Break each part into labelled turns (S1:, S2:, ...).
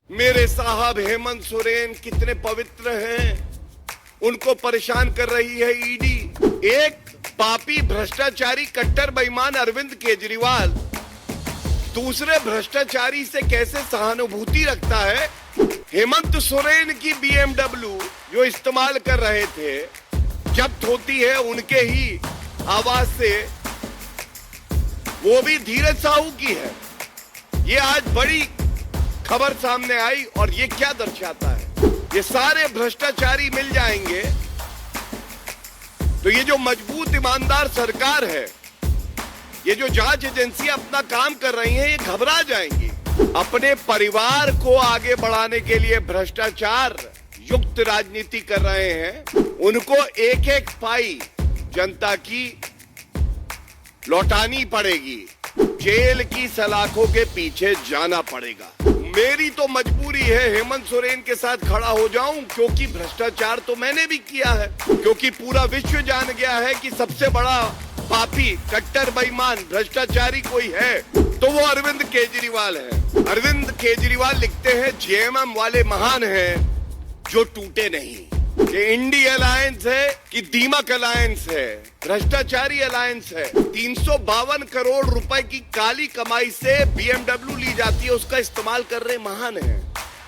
S1: मेरे साहब हेमंत सोरेन कितने पवित्र हैं, उनको परेशान कर रही है ईडी। एक पापी भ्रष्टाचारी कट्टर बेईमान अरविंद केजरीवाल दूसरे भ्रष्टाचारी से कैसे सहानुभूति रखता है। हेमंत सोरेन की बीएमडब्ल्यू जो इस्तेमाल कर रहे थे जब्त होती है उनके ही आवाज से, वो भी धीरज साहू की है। ये आज बड़ी खबर सामने आई और ये क्या दर्शाता है, ये सारे भ्रष्टाचारी मिल जाएंगे तो ये जो मजबूत ईमानदार सरकार है, ये जो जांच एजेंसियां अपना काम कर रही हैं, ये घबरा जाएंगी। अपने परिवार को आगे बढ़ाने के लिए भ्रष्टाचार युक्त राजनीति कर रहे हैं, उनको एक एक पाई जनता की लौटानी पड़ेगी, जेल की सलाखों के पीछे जाना पड़ेगा। मेरी तो मजबूरी है हेमंत सोरेन के साथ खड़ा हो जाऊं, क्योंकि भ्रष्टाचार तो मैंने भी किया है, क्योंकि पूरा विश्व जान गया है कि सबसे बड़ा पापी कट्टर बेईमान भ्रष्टाचारी कोई है तो वो अरविंद केजरीवाल है। अरविंद केजरीवाल लिखते हैं जेएमएम वाले महान हैं जो टूटे नहीं। ये इंडी अलायंस है कि दीमक अलायंस है, भ्रष्टाचारी अलायंस है। 352 करोड़ रुपए की काली कमाई से बीएमडब्ल्यू ली जाती है, उसका इस्तेमाल कर रहे महान है।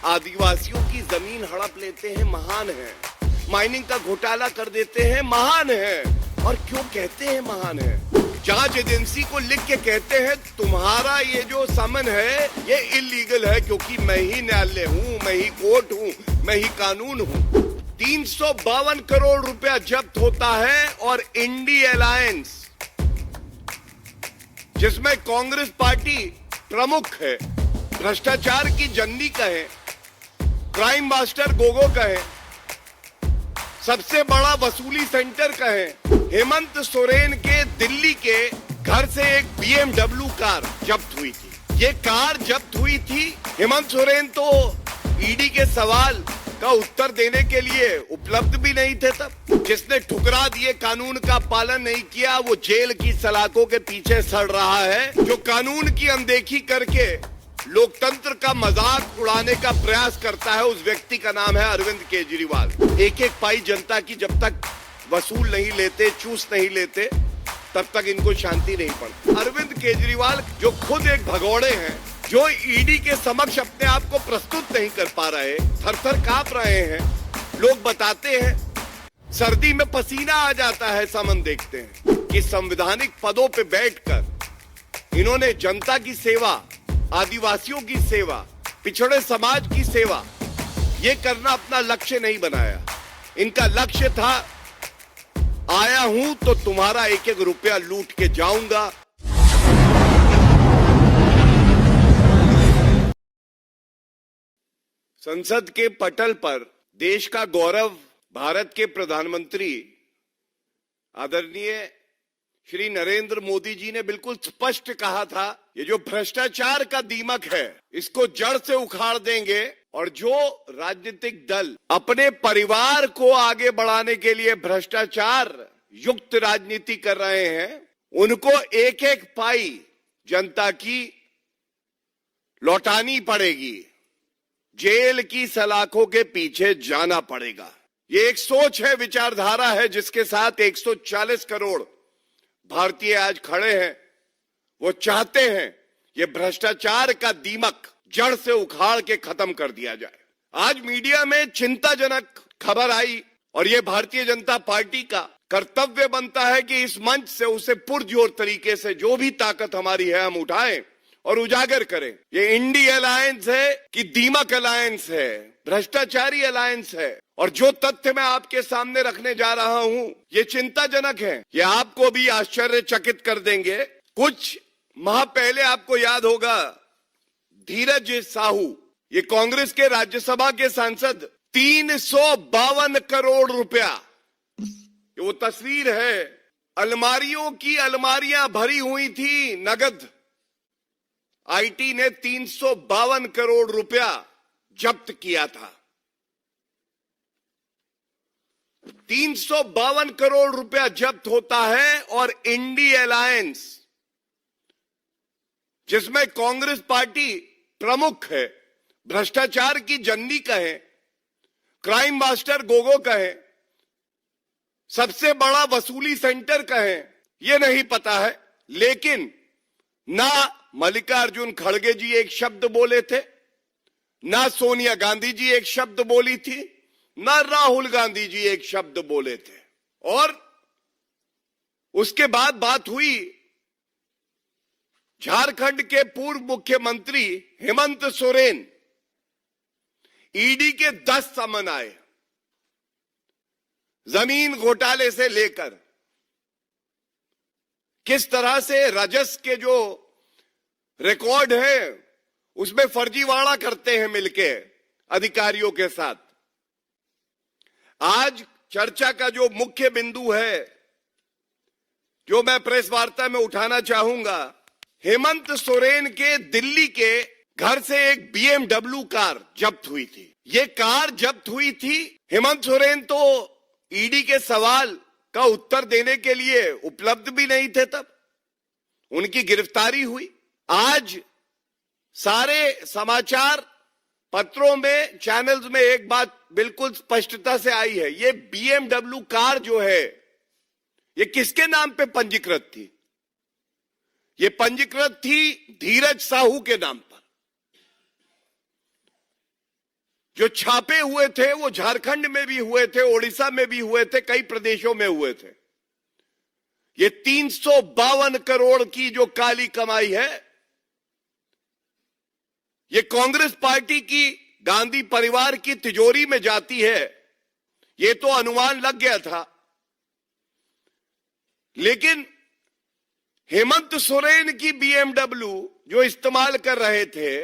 S1: आदिवासियों की जमीन हड़प लेते हैं, महान है। माइनिंग का घोटाला कर देते हैं, महान है। और क्यों कहते हैं महान है? जांच एजेंसी को लिख के कहते हैं तुम्हारा ये जो समन है ये इलीगल है, क्योंकि मैं ही न्यायालय हूँ, मैं ही कोर्ट हूँ, मैं ही कानून हूँ। 352 करोड़ रुपया जब्त होता है और इंडी अलायंस जिसमें कांग्रेस पार्टी प्रमुख है, भ्रष्टाचार की जंदी कहे, क्राइम मास्टर गोगो कहे, सबसे बड़ा वसूली सेंटर कहे, हेमंत सोरेन के दिल्ली के घर से एक बीएमडब्ल्यू कार जब्त हुई थी। ये कार जब्त हुई थी, हेमंत सोरेन तो ईडी के सवाल का उत्तर देने के लिए उपलब्ध भी नहीं थे तब। जिसने ठुकरा दिए, कानून का पालन नहीं किया, वो जेल की सलाखों के पीछे सड़ रहा है। जो कानून की अनदेखी करके लोकतंत्र का मजाक उड़ाने का प्रयास करता है, उस व्यक्ति का नाम है अरविंद केजरीवाल। एक एक पाई जनता की जब तक वसूल नहीं लेते, चूस नहीं लेते, तब तक इनको शांति नहीं पड़ती। अरविंद केजरीवाल जो खुद एक भगोड़े हैं, जो ईडी के समक्ष अपने आप को प्रस्तुत नहीं कर पा रहे, थर-थर कांप रहे हैं। लोग बताते हैं सर्दी में पसीना आ जाता है समन देखते हैं कि संवैधानिक पदों पे बैठकर इन्होंने जनता की सेवा, आदिवासियों की सेवा, पिछड़े समाज की सेवा, ये करना अपना लक्ष्य नहीं बनाया। इनका लक्ष्य था आया हूं तो तुम्हारा एक एक रुपया लूट के जाऊंगा। संसद के पटल पर देश का गौरव भारत के प्रधानमंत्री आदरणीय श्री नरेंद्र मोदी जी ने बिल्कुल स्पष्ट कहा था, ये जो भ्रष्टाचार का दीमक है इसको जड़ से उखाड़ देंगे। और जो राजनीतिक दल अपने परिवार को आगे बढ़ाने के लिए भ्रष्टाचार युक्त राजनीति कर रहे हैं, उनको एक एक पाई जनता की लौटानी पड़ेगी, जेल की सलाखों के पीछे जाना पड़ेगा। ये एक सोच है, विचारधारा है, जिसके साथ 140 करोड़ भारतीय आज खड़े हैं। वो चाहते हैं ये भ्रष्टाचार का दीमक जड़ से उखाड़ के खत्म कर दिया जाए। आज मीडिया में चिंताजनक खबर आई और ये भारतीय जनता पार्टी का कर्तव्य बनता है कि इस मंच से उसे पुरजोर तरीके से जो भी ताकत हमारी है हम उठाएं और उजागर करें। ये इंडी अलायंस है कि दीमक अलायंस है, भ्रष्टाचारी अलायंस है। और जो तथ्य मैं आपके सामने रखने जा रहा हूं ये चिंताजनक है, ये आपको भी आश्चर्यचकित कर देंगे। कुछ माह पहले आपको याद होगा धीरज साहू, ये कांग्रेस के राज्यसभा के सांसद, 352 करोड़ रुपया, ये वो तस्वीर है, अलमारियों की अलमारियां भरी हुई थी नगद। आईटी ने 352 करोड़ रुपया जब्त किया था। 352 करोड़ रुपया जब्त होता है और इंडी अलायंस जिसमें कांग्रेस पार्टी प्रमुख है, भ्रष्टाचार की जननी कहें, क्राइम मास्टर गोगो कहें, सबसे बड़ा वसूली सेंटर कहें, यह नहीं पता है। लेकिन ना मल्लिकार्जुन खड़गे जी एक शब्द बोले थे, ना सोनिया गांधी जी एक शब्द बोली थी, ना राहुल गांधी जी एक शब्द बोले थे। और उसके बाद बात हुई झारखंड के पूर्व मुख्यमंत्री हेमंत सोरेन, ईडी के 10 समन आए, जमीन घोटाले से लेकर किस तरह से रजस के जो रिकॉर्ड है उसमें फर्जीवाड़ा करते हैं मिलके अधिकारियों के साथ। आज चर्चा का जो मुख्य बिंदु है, जो मैं प्रेस वार्ता में उठाना चाहूंगा, हेमंत सोरेन के दिल्ली के घर से एक BMW कार जब्त हुई थी। ये कार जब्त हुई थी। हेमंत सोरेन तो ईडी के सवाल का उत्तर देने के लिए उपलब्ध भी नहीं थे, तब उनकी गिरफ्तारी हुई। आज सारे समाचार पत्रों में, चैनल्स में एक बात बिल्कुल स्पष्टता से आई है, ये BMW कार जो है ये किसके नाम पे पंजीकृत थी? ये पंजीकृत थी धीरज साहू के नाम पर। जो छापे हुए थे वो झारखंड में भी हुए थे, ओडिशा में भी हुए थे, कई प्रदेशों में हुए थे। ये 352 करोड़ की जो काली कमाई है, ये कांग्रेस पार्टी की, गांधी परिवार की तिजोरी में जाती है, ये तो अनुमान लग गया था। लेकिन हेमंत सोरेन की BMW जो इस्तेमाल कर रहे थे,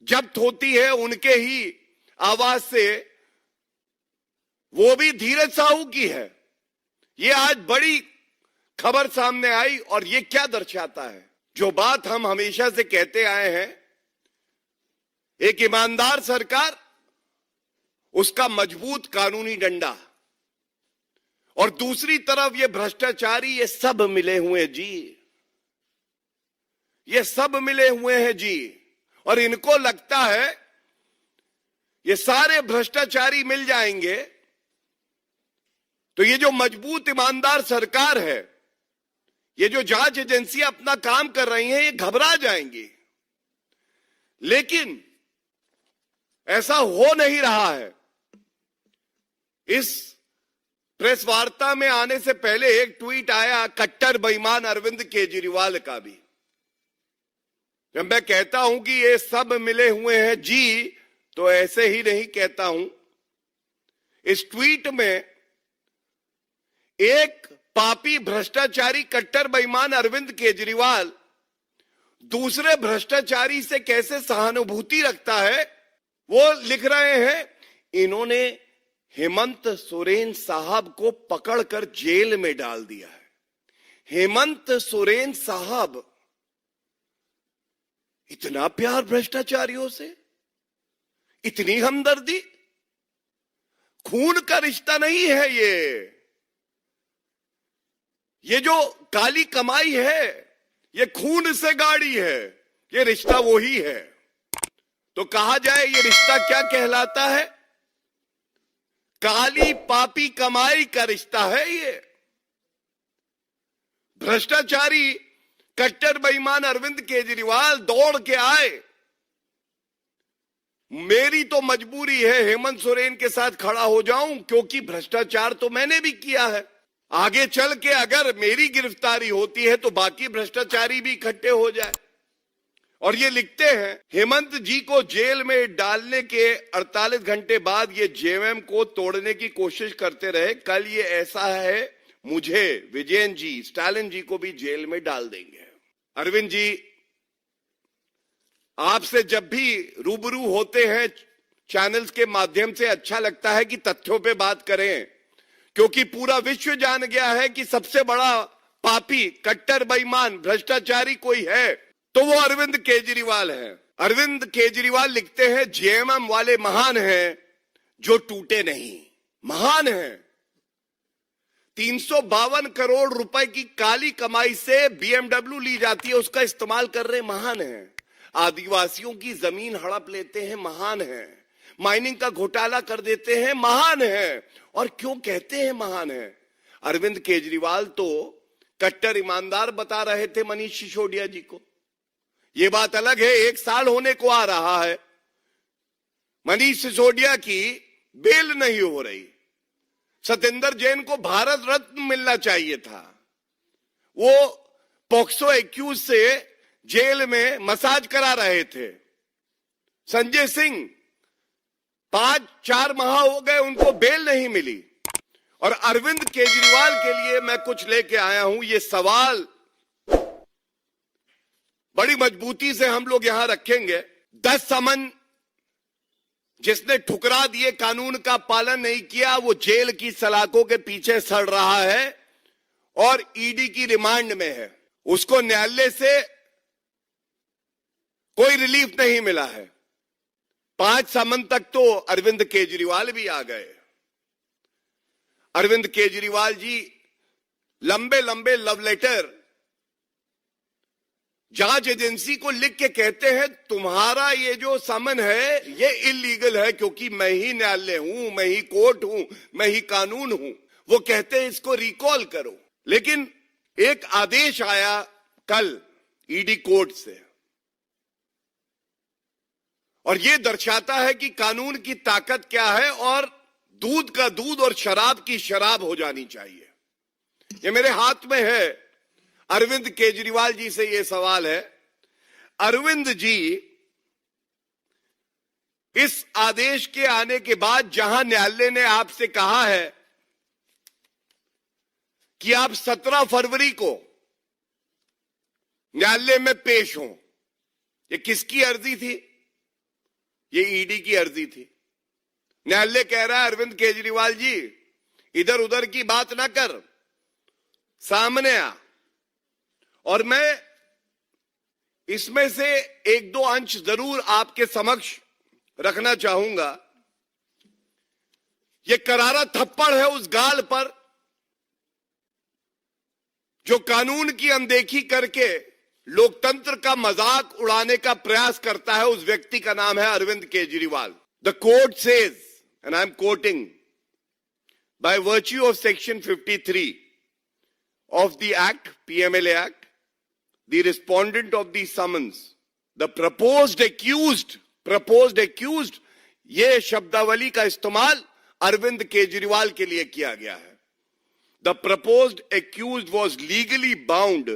S1: जब्त होती है उनके ही आवाज से, वो भी धीरज साहू की है। ये आज बड़ी खबर सामने आई। और ये क्या दर्शाता है? जो बात हम हमेशा से कहते आए हैं, एक ईमानदार सरकार, उसका मजबूत कानूनी डंडा, और दूसरी तरफ ये भ्रष्टाचारी, ये सब मिले हुए जी, ये सब मिले हुए हैं जी। और इनको लगता है ये सारे भ्रष्टाचारी मिल जाएंगे तो ये जो मजबूत ईमानदार सरकार है, ये जो जांच एजेंसियां अपना काम कर रही हैं, ये घबरा जाएंगी। लेकिन ऐसा हो नहीं रहा है। इस प्रेस वार्ता में आने से पहले एक ट्वीट आया कट्टर बेईमान अरविंद केजरीवाल का भी। जब मैं कहता हूं कि ये सब मिले हुए हैं जी, तो ऐसे ही नहीं कहता हूं। इस ट्वीट में एक पापी भ्रष्टाचारी कट्टर बेईमान अरविंद केजरीवाल दूसरे भ्रष्टाचारी से कैसे सहानुभूति रखता है, वो लिख रहे हैं, इन्होंने हेमंत सोरेन साहब को पकड़कर जेल में डाल दिया है। हेमंत सोरेन साहब, इतना प्यार भ्रष्टाचारियों से, इतनी हमदर्दी। खून का रिश्ता नहीं है ये जो काली कमाई है, ये खून से गाड़ी है, ये रिश्ता वही है। तो कहा जाए ये रिश्ता क्या कहलाता है? काली पापी कमाई का रिश्ता है ये। भ्रष्टाचारी कट्टर बेईमान अरविंद केजरीवाल दौड़ के आए। मेरी तो मजबूरी है हेमंत सोरेन के साथ खड़ा हो जाऊं, क्योंकि भ्रष्टाचार तो मैंने भी किया है। आगे चल के अगर मेरी गिरफ्तारी होती है तो बाकी भ्रष्टाचारी भी इकट्ठे हो जाए। और ये लिखते हैं, हेमंत जी को जेल में डालने के 48 घंटे बाद ये जेएमएम को तोड़ने की कोशिश करते रहे। कल ये ऐसा है, मुझे, विजयन जी, स्टालिन जी को भी जेल में डाल देंगे। अरविंद जी, आपसे जब भी रूबरू होते हैं चैनल्स के माध्यम से, अच्छा लगता है कि तथ्यों पे बात करें, क्योंकि पूरा विश्व जान गया है कि सबसे बड़ा पापी, कट्टर बेईमान, भ्रष्टाचारी कोई है तो वो अरविंद केजरीवाल है। अरविंद केजरीवाल लिखते हैं, जेएमएम वाले महान हैं जो टूटे नहीं। महान हैं। 352 करोड़ रुपए की काली कमाई से BMW ली जाती है, उसका इस्तेमाल कर रहे, महान हैं। आदिवासियों की जमीन हड़प लेते हैं, महान है। माइनिंग का घोटाला कर देते हैं, महान है। और क्यों कहते हैं महान है? अरविंद केजरीवाल तो कट्टर ईमानदार बता रहे थे मनीष सिसोदिया जी को। यह बात अलग है, 1 साल होने को आ रहा है, मनीष सिसोदिया की बेल नहीं हो रही। सत्येंद्र जैन को भारत रत्न मिलना चाहिए था। वो पॉक्सो एक्यूज से जेल में मसाज करा रहे थे। संजय सिंह 5-4 माह हो गए, उनको बेल नहीं मिली। और अरविंद केजरीवाल के लिए मैं कुछ लेके आया हूं। ये सवाल बड़ी मजबूती से हम लोग यहां रखेंगे। 10 समन जिसने ठुकरा दिए, कानून का पालन नहीं किया, वो जेल की सलाखों के पीछे सड़ रहा है और ईडी की रिमांड में है। उसको न्यायालय से कोई रिलीफ नहीं मिला है। 5 समन तक तो अरविंद केजरीवाल भी आ गए। अरविंद केजरीवाल जी लंबे लंबे लव लेटर जांच एजेंसी को लिख के कहते हैं, तुम्हारा ये जो समन है ये इलीगल है, क्योंकि मैं ही न्यायालय हूं, मैं ही कोर्ट हूं, मैं ही कानून हूं। वो कहते हैं इसको रिकॉल करो। लेकिन एक आदेश आया कल ईडी कोर्ट से, और ये दर्शाता है कि कानून की ताकत क्या है, और दूध का दूध और शराब की शराब हो जानी चाहिए। ये मेरे हाथ में है। अरविंद केजरीवाल जी से ये सवाल है, अरविंद जी, इस आदेश के आने के बाद जहां न्यायालय ने आपसे कहा है कि आप 17 फरवरी को न्यायालय में पेश हों, ये किसकी अर्जी थी? ये ईडी की अर्जी थी। न्यायालय कह रहा है, अरविंद केजरीवाल जी इधर उधर की बात ना कर, सामने आ। और मैं इसमें से 1-2 अंश जरूर आपके समक्ष रखना चाहूंगा। ये करारा थप्पड़ है उस गाल पर जो कानून की अनदेखी करके लोकतंत्र का मजाक उड़ाने का प्रयास करता है। उस व्यक्ति का नाम है Arvind Kejriwal. The court says, and I am quoting, by virtue of section 53 of the act, PMLA act, the respondent of the summons, the proposed accused, ये शब्दावली का इस्तेमाल अरविंद केजरीवाल के लिए किया गया है। The proposed accused was legally bound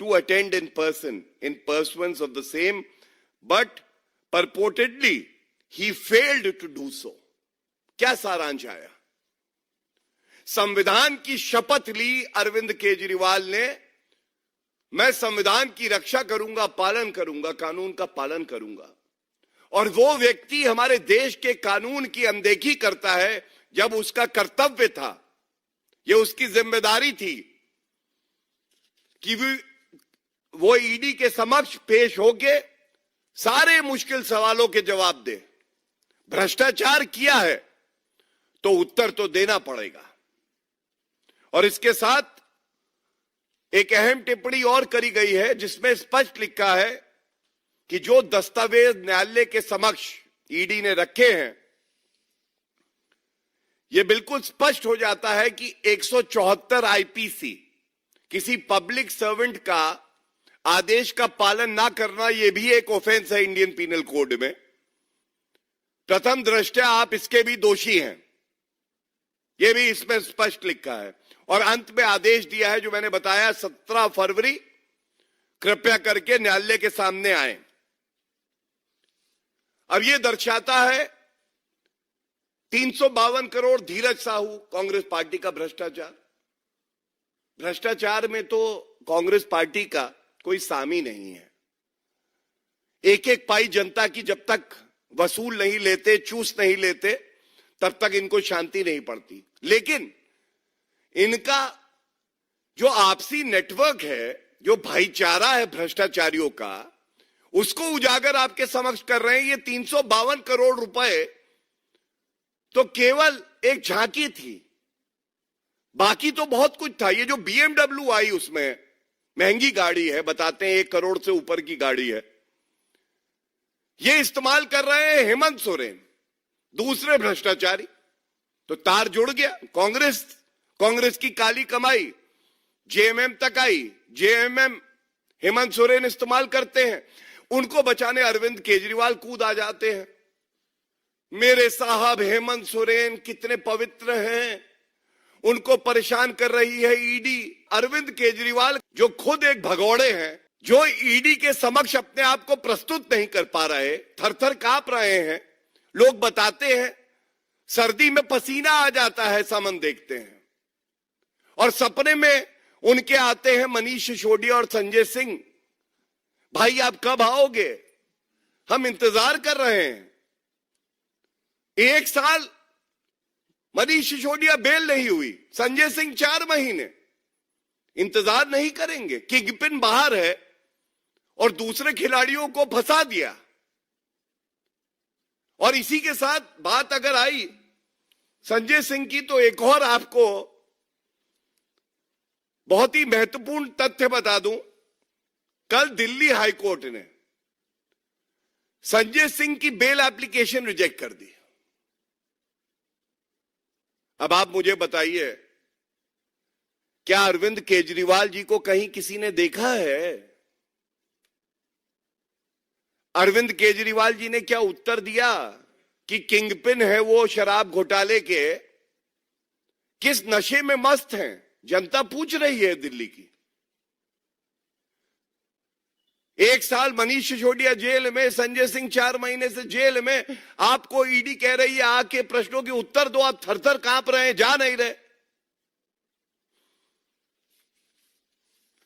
S1: to attend in person in pursuance of the same, but purportedly he failed to do so. क्या सारांश आया? संविधान की शपथ ली अरविंद केजरीवाल ने, मैं संविधान की रक्षा करूंगा, पालन करूंगा, कानून का पालन करूंगा। और वो व्यक्ति हमारे देश के कानून की अनदेखी करता है जब उसका कर्तव्य था, ये उसकी जिम्मेदारी थी कि वो ईडी के समक्ष पेश होके सारे मुश्किल सवालों के जवाब दे। भ्रष्टाचार किया है तो उत्तर तो देना पड़ेगा। और इसके साथ एक अहम टिप्पणी और करी गई है जिसमें स्पष्ट लिखा है कि जो दस्तावेज न्यायालय के समक्ष ईडी ने रखे हैं, यह बिल्कुल स्पष्ट हो जाता है कि 174 आईपीसी, किसी पब्लिक सर्वेंट का आदेश का पालन ना करना, यह भी एक ऑफेंस है इंडियन पीनल कोड में। प्रथम दृष्टया आप इसके भी दोषी हैं, यह भी इसमें स्पष्ट लिखा है। और अंत में आदेश दिया है जो मैंने बताया, 17 फरवरी कृपया करके न्यायालय के सामने आए। अब यह दर्शाता है 352 करोड़ धीरज साहू, कांग्रेस पार्टी का भ्रष्टाचार। भ्रष्टाचार में तो कांग्रेस पार्टी का कोई सामी नहीं है। एक एक पाई जनता की जब तक वसूल नहीं लेते, चूस नहीं लेते, तब तक इनको शांति नहीं पड़ती। लेकिन इनका जो आपसी नेटवर्क है, जो भाईचारा है भ्रष्टाचारियों का, उसको उजागर आपके समक्ष कर रहे हैं। ये 352 करोड़ रुपए तो केवल एक झांकी थी, बाकी तो बहुत कुछ था। ये जो BMW आई, उसमें महंगी गाड़ी है, बताते हैं 1 करोड़ से ऊपर की गाड़ी है। ये इस्तेमाल कर रहे हैं हेमंत सोरेन, दूसरे भ्रष्टाचारी। तो तार जुड़ गया। कांग्रेस की काली कमाई जेएमएम तक आई। जेएमएम हेमंत सोरेन इस्तेमाल करते हैं, उनको बचाने अरविंद केजरीवाल कूद आ जाते हैं। मेरे साहब हेमंत सोरेन कितने पवित्र हैं, उनको परेशान कर रही है ईडी। अरविंद केजरीवाल जो खुद एक भगौड़े हैं, जो ईडी के समक्ष अपने आप को प्रस्तुत नहीं कर पा रहे, थर थर कांप रहे हैं। लोग बताते हैं सर्दी में पसीना आ जाता है समन देखते हैं, और सपने में उनके आते हैं मनीष सिसोदिया और संजय सिंह। भाई आप कब आओगे, हम इंतजार कर रहे हैं। 1 साल मनीष सिसोदिया बेल नहीं हुई, संजय सिंह 4 महीने। इंतजार नहीं करेंगे? किंगपिन बाहर है और दूसरे खिलाड़ियों को फंसा दिया। और इसी के साथ बात अगर आई संजय सिंह की, तो एक और आपको बहुत ही महत्वपूर्ण तथ्य बता दूं। कल दिल्ली हाईकोर्ट ने संजय सिंह की बेल एप्लीकेशन रिजेक्ट कर दी। अब आप मुझे बताइए, क्या अरविंद केजरीवाल जी को कहीं किसी ने देखा है? अरविंद केजरीवाल जी ने क्या उत्तर दिया कि किंगपिन है वो शराब घोटाले के, किस नशे में मस्त हैं? जनता पूछ रही है दिल्ली की। 1 साल मनीष सिसोदिया जेल में, संजय सिंह 4 महीने से जेल में। आपको ईडी कह रही है आके प्रश्नों के उत्तर दो, आप थर थर कांप रहे हैं, जा नहीं रहे।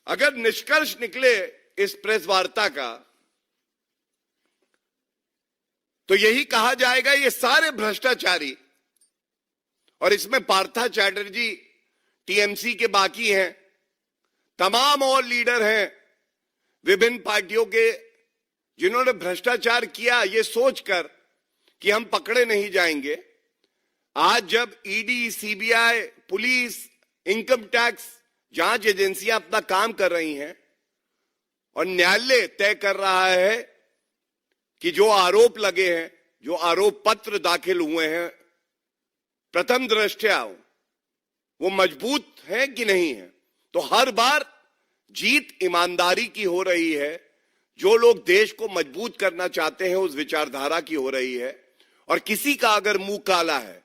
S1: अगर निष्कर्ष निकले इस प्रेस वार्ता का, तो यही कहा जाएगा ये सारे भ्रष्टाचारी, और इसमें पार्था चैटर्जी टीएमसी के बाकी हैं, तमाम और लीडर हैं विभिन्न पार्टियों के, जिन्होंने भ्रष्टाचार किया ये सोचकर कि हम पकड़े नहीं जाएंगे। आज जब ED, CBI, police, income tax जांच एजेंसियां अपना काम कर रही हैं और न्यायालय तय कर रहा है कि जो आरोप लगे हैं, जो आरोप पत्र दाखिल हुए हैं, प्रथम दृष्टया वो मजबूत है कि नहीं है, तो हर बार जीत ईमानदारी की हो रही है। जो लोग देश को मजबूत करना चाहते हैं उस विचारधारा की हो रही है। और किसी का अगर मुंह काला है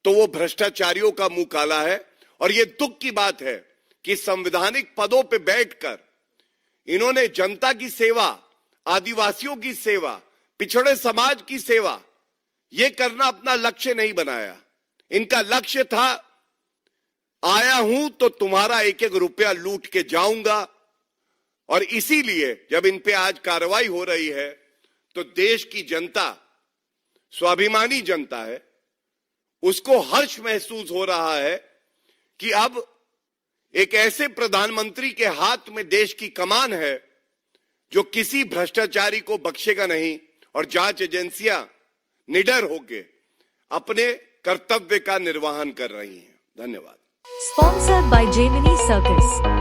S1: तो वो भ्रष्टाचारियों का मुंह काला है। और ये दुख की बात है कि संवैधानिक पदों पे बैठकर इन्होंने जनता की सेवा, आदिवासियों की सेवा, पिछड़े समाज की सेवा, ये करना अपना लक्ष्य नहीं बनाया। इनका लक्ष्य था आया हूं तो तुम्हारा 1-1 रुपया लूट के जाऊंगा। और इसीलिए जब इन पे आज कार्रवाई हो रही है तो देश की जनता, स्वाभिमानी जनता है, उसको हर्ष महसूस हो रहा है कि अब एक ऐसे प्रधानमंत्री के हाथ में देश की कमान है जो किसी भ्रष्टाचारी को बख्शेगा नहीं, और जांच एजेंसियां निडर होकर अपने कर्तव्य का निर्वहन कर रही हैं। धन्यवाद।
S2: Sponsored by Gemini Circus.